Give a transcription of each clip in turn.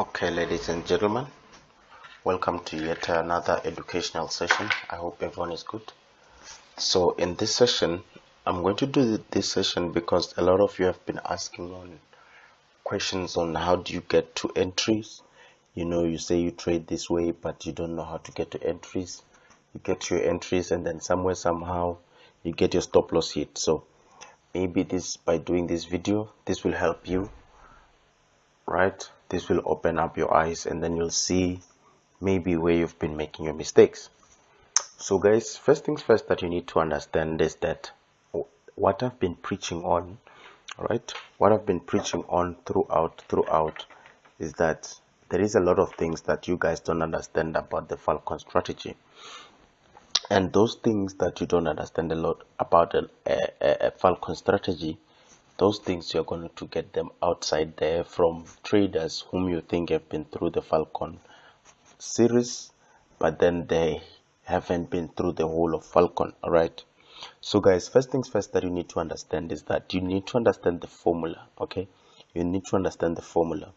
Okay, ladies and gentlemen, welcome to yet another educational session. I hope everyone is good. So in this session, I'm going to do this session because a lot of you have been asking on questions on how do you get to entries. You know, you say you trade this way, but you don't know how to get to entries. You get to your entries and then somewhere, somehow, you get your stop loss hit. So maybe by doing this video, this will help you, right? This will open up your eyes and then you'll see maybe where you've been making your mistakes. So guys, first things first that you need to understand is that what I've been preaching on, right? What I've been preaching on throughout is that there is a lot of things that you guys don't understand about the Falcon strategy. And those things that you don't understand a lot about a Falcon strategy, those things you're going to get them outside there from traders whom you think have been through the Falcon series, but then they haven't been through the whole of Falcon. All right, so guys, first things first that you need to understand is that you need to understand the formula. Okay, you need to understand the formula.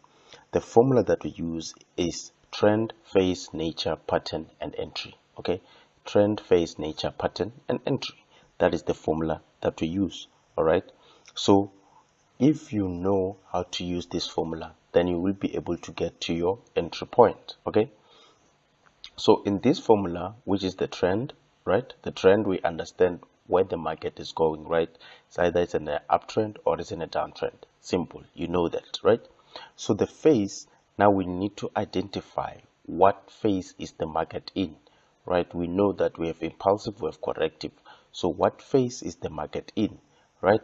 The formula that we use is trend, phase, nature, pattern, and entry. Okay, trend, phase, nature, pattern, and entry. That is the formula that we use. All right, so if you know how to use this formula, then you will be able to get to your entry point. Okay, so in this formula, which is the trend, right? The trend, we understand where the market is going, right? It's either it's in an uptrend or it's in a downtrend. Simple, you know that, right? So the phase, now we need to identify what phase is the market in, right? We know that we have impulsive, we have corrective. So what phase is the market in, right?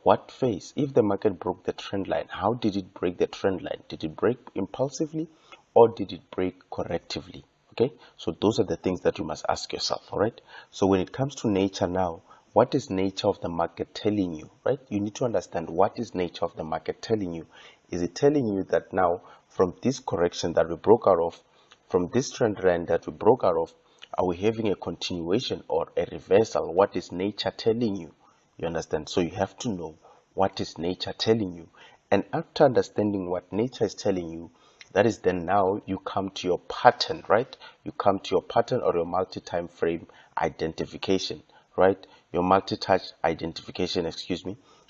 What phase? If the market broke the trend line, how did it break the trend line? Did it break impulsively or did it break correctively? Okay, so those are the things that you must ask yourself. All right, so when it comes to nature now, what is nature of the market telling you, right? You need to understand what is nature of the market telling you. Is it telling you that now from this correction that we broke out of, from this trend line that we broke out of, are we having a continuation or a reversal? What is nature telling you? You understand? So you have to know what is nature telling you. And after understanding what nature is telling you, that is then now you come to your pattern, right? You come to your pattern or your multi-time frame identification, right? Your multi-touch identification,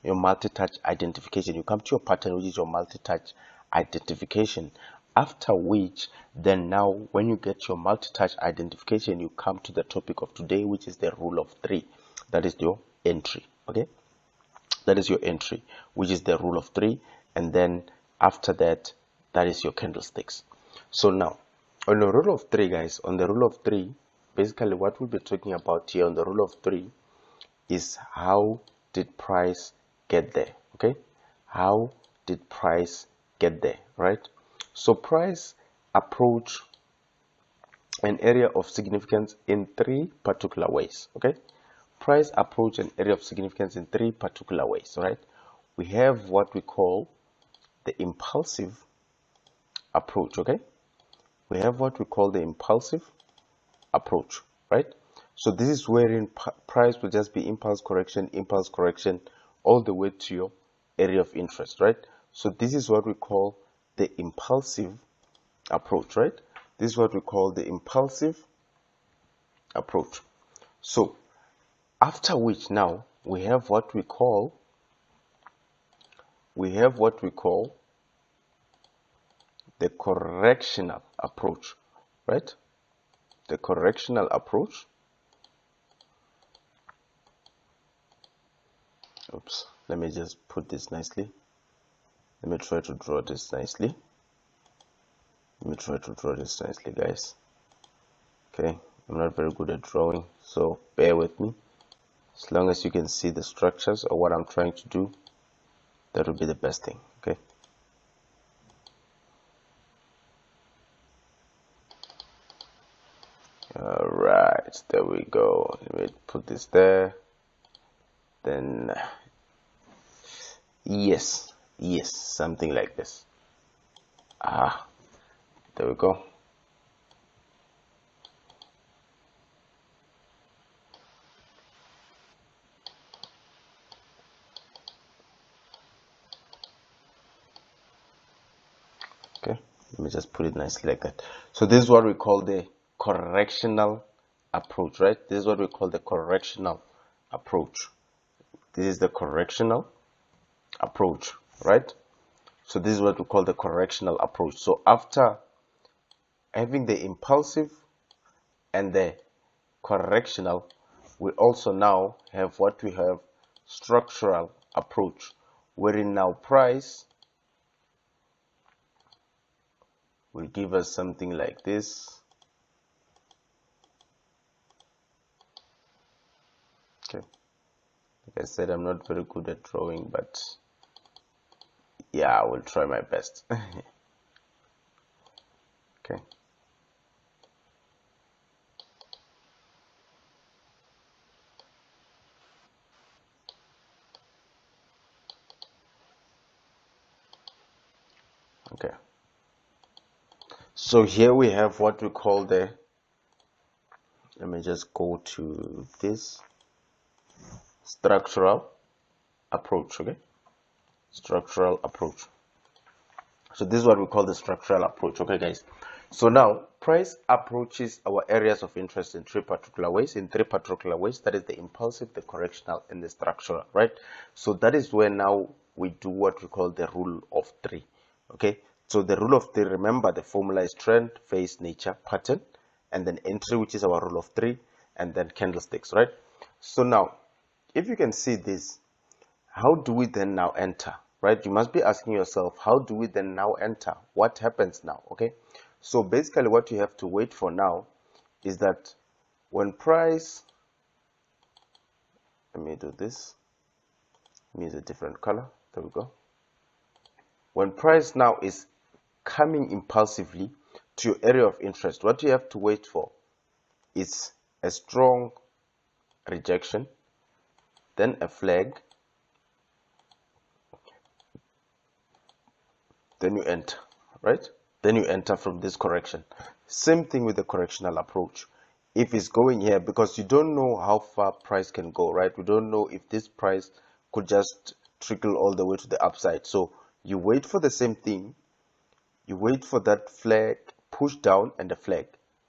your multi-touch identification. You come to your pattern, which is your multi-touch identification. After which, then now when you get your multi-touch identification, you come to the topic of today, which is the rule of three. That is your entry, okay? That is your entry, which is the rule of three. And then after that, that is your candlesticks. So now, on the rule of three, guys, on the rule of three, basically what we'll be talking about here on the rule of three is how did price get there, okay? How did price get there, right? So price approach an area of significance in three particular ways, okay? Price approach an area of significance in three particular ways, right? We have what we call the impulsive approach, okay? We have what we call the impulsive approach, right? So this is wherein price will just be impulse correction, all the way to your area of interest, right? So this is what we call the impulsive approach, right? This is what we call the impulsive approach. So after which now we have what we call the correctional approach, right? The correctional approach. Oops, let me just put this nicely. Let me try to draw this nicely. Guys. Okay, I'm not very good at drawing, so bear with me. As long as you can see the structures or what I'm trying to do, that will be the best thing, okay? All right, there we go. Let me put this there. Then yes, something like this. There we go. Okay, Let me just put it nicely like that. So this is what we call the correctional approach, right? This is what we call the correctional approach. This is the correctional approach, right? So this is what we call the correctional approach. So after having the impulsive and the correctional, we also now have what we have structural approach, wherein now price will give us something like this. Okay, like I said, I'm not very good at drawing, but yeah, I will try my best. Okay. Okay. So here we have what we call the, let me just go to this structural approach. Okay, structural approach. So this is what we call the structural approach. Okay, guys. So now price approaches our areas of interest in three particular ways. That is the impulsive, the correctional, and the structural, right? So that is where now we do what we call the rule of three. Okay, so the rule of three, remember the formula is trend, phase, nature, pattern, and then entry, which is our rule of three, and then candlesticks, right? So now if you can see this, how do we then now enter, right? You must be asking yourself, how do we then now enter? What happens now? Okay, so basically what you have to wait for now is that when price, let me do this, let me use a different color, there we go. When price now is coming impulsively to your area of interest, what you have to wait for is a strong rejection, then a flag, then you enter, right? Then you enter from this correction. Same thing with the correctional approach. If it's going here, because you don't know how far price can go, right? We don't know if this price could just trickle all the way to the upside. So you wait for the same thing. You wait for that flag, push down, and the flag.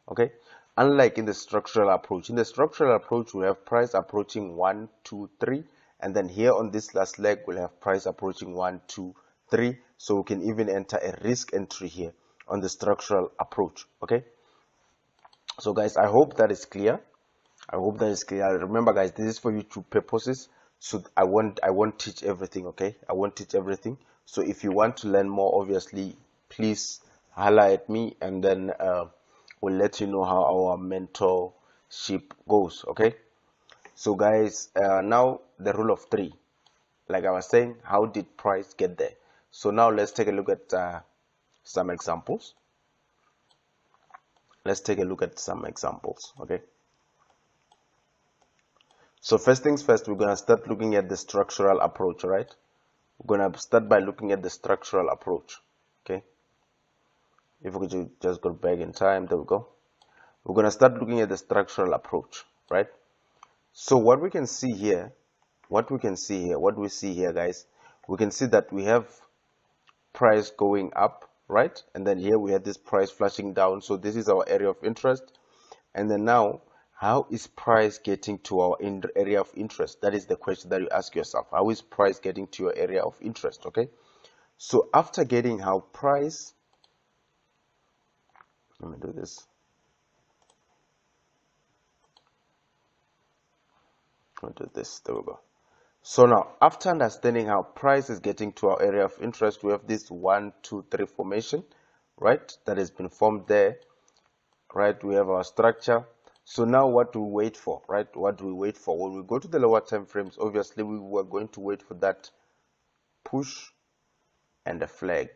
Okay, unlike in the structural approach. In the structural approach, we have price approaching 1, 2, 3, and then here on this last leg we'll have price approaching 1, 2, 3. So we can even enter a risk entry here on the structural approach. Okay, so guys, I hope that is clear. I hope that is clear. Remember guys, this is for YouTube purposes, so I won't teach everything. Okay, I won't teach everything. So if you want to learn more, obviously please holler at me, and then we'll let you know how our mentorship goes. Okay, so guys, now the rule of three, like I was saying, how did price get there? So now let's take a look at some examples. Let's take a look at some examples. Okay, so first things first, we're gonna start looking at the structural approach. All right, we're gonna start by looking at the structural approach. Okay, if we could just go back in time, there we go. We're gonna start looking at the structural approach, right? So what we see here, guys, we can see that we have price going up, right? And then here we have this price flashing down. So this is our area of interest. And then now, how is price getting to our area of interest? That is the question that you ask yourself. How is price getting to your area of interest? Okay, so after getting how price, let me do this. I'll do this. There we go. So now, after understanding how price is getting to our area of interest, we have this 1, 2, 3 formation, right? That has been formed there, right? We have our structure. So now what do we wait for, right? What do we wait for? When we go to the lower time frames, obviously we were going to wait for that push and a flag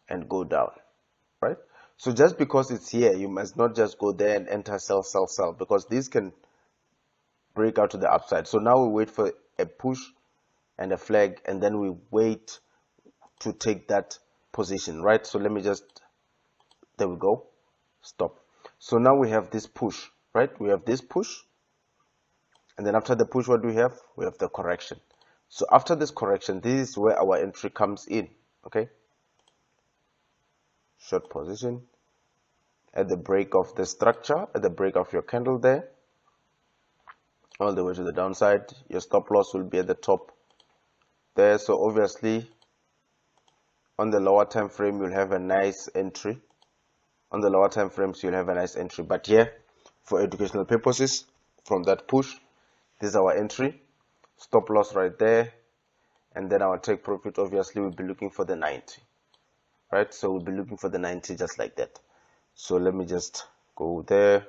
and go down, right? So just because it's here, you must not just go there and enter sell, sell, sell, because these can break out to the upside. So now we wait for a push and a flag, and then we wait to take that position, right? So let me just, there we go, stop. So now we have this push, right? We have this push, and then after the push, what do we have? We have the correction. So after this correction, this is where our entry comes in. Okay, short position at the break of the structure, at the break of your candle there, all the way to the downside. Your stop loss will be at the top there. So obviously on the lower time frame you'll have a nice entry. On the lower time frames you'll have a nice entry, but here for educational purposes, from that push, this is our entry, stop loss right there, and then our take profit obviously we'll be looking for the 90, right? So we'll be looking for the 90 just like that. So let me just go there.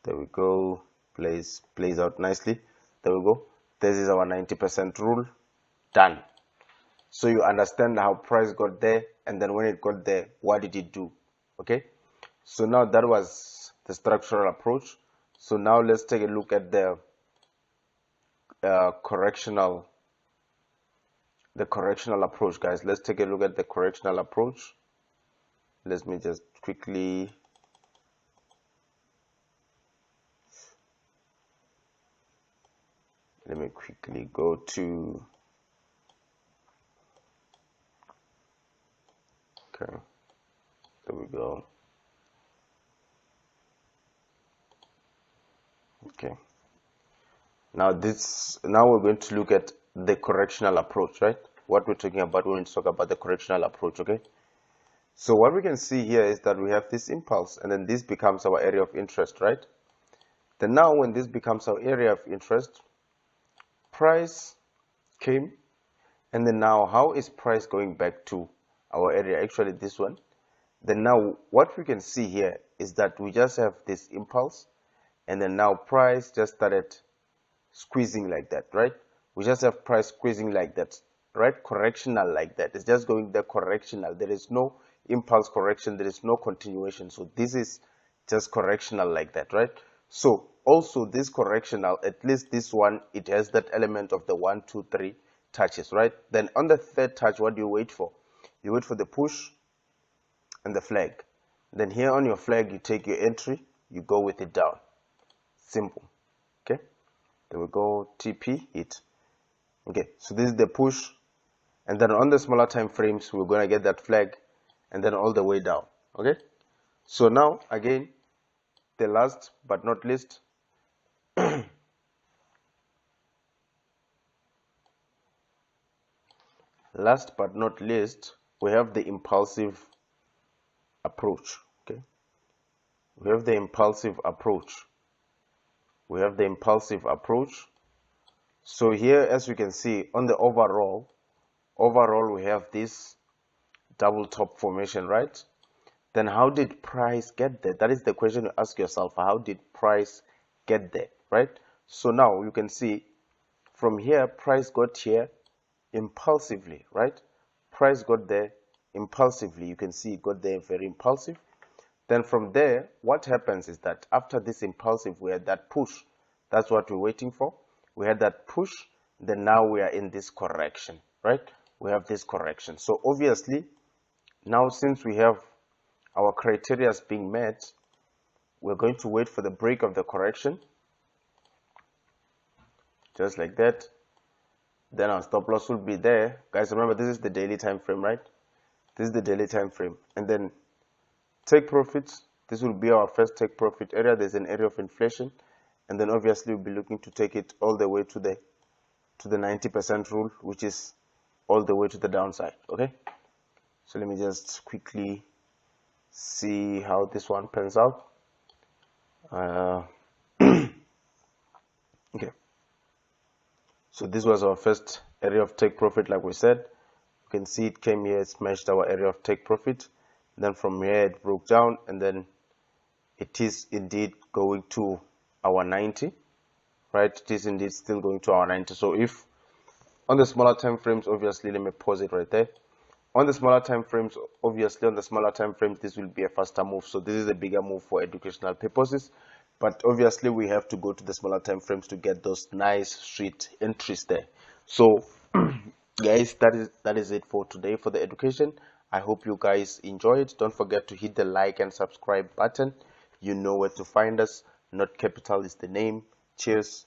There we go. Plays out nicely. There we go. This is our 90% rule. Done. So you understand how price got there, and then when it got there, what did it do? Okay. So now that was the structural approach. So now let's take a look at the correctional approach, guys. Let's take a look at the correctional approach. Let me just quickly go to, okay, there we go. Okay, now we're going to look at the correctional approach, right? What we're talking about when we talk about the correctional approach. Okay, so what we can see here is that we have this impulse, and then this becomes our area of interest, right? Then now when this becomes our area of interest, price came, and then now how is price going back to our area? Actually this one. Then now what we can see here is that we just have this impulse, and then now price just started squeezing like that, right? We just have price squeezing like that, right? Correctional like that. It's just going there correctional. There is no impulse correction, there is no continuation. So this is just correctional like that, right? So also this correctional, at least this one, it has that element of the 1, 2, 3 touches, right? Then on the third touch, what do you wait for? You wait for the push and the flag. Then here on your flag, you take your entry, you go with it down. Simple. Okay, there we go. TP hit. Okay, so this is the push, and then on the smaller time frames we're going to get that flag, and then all the way down. Okay, so now again, the last but not least, last but not least, we have the impulsive approach. Okay, we have the impulsive approach. We have the impulsive approach. So here, as you can see, on the overall we have this double top formation, right? Then how did price get there? That is the question you ask yourself. How did price get there, right? So now you can see from here, price got here impulsively, right? Price got there impulsively. You can see it got there very impulsive. Then from there, what happens is that after this impulsive, we had that push. That's what we're waiting for. We had that push. Then now we are in this correction, right? We have this correction. So obviously, now since we have our criteria being met, we're going to wait for the break of the correction. Just like that. Then our stop loss will be there. Guys, remember this is the daily time frame, right? This is the daily time frame. And then take profits. This will be our first take profit area. There's an area of inflation, and then obviously we'll be looking to take it all the way to the 90% rule, which is all the way to the downside. Okay, so let me just quickly see how this one pans out. Okay, so this was our first area of take profit. Like we said, you can see it came here, it smashed our area of take profit. Then from here it broke down, and then it is indeed going to our 90, right? It is indeed still going to our 90. So if on the smaller time frames, obviously, let me pause it right there. On the smaller time frames, obviously on the smaller time frames, this will be a faster move. So this is a bigger move for educational purposes, but obviously we have to go to the smaller time frames to get those nice street entries there. So guys, that is it for today for the education. I hope you guys enjoyed. Don't forget to hit the like and subscribe button. You know where to find us. Not Capital is the name. Cheers.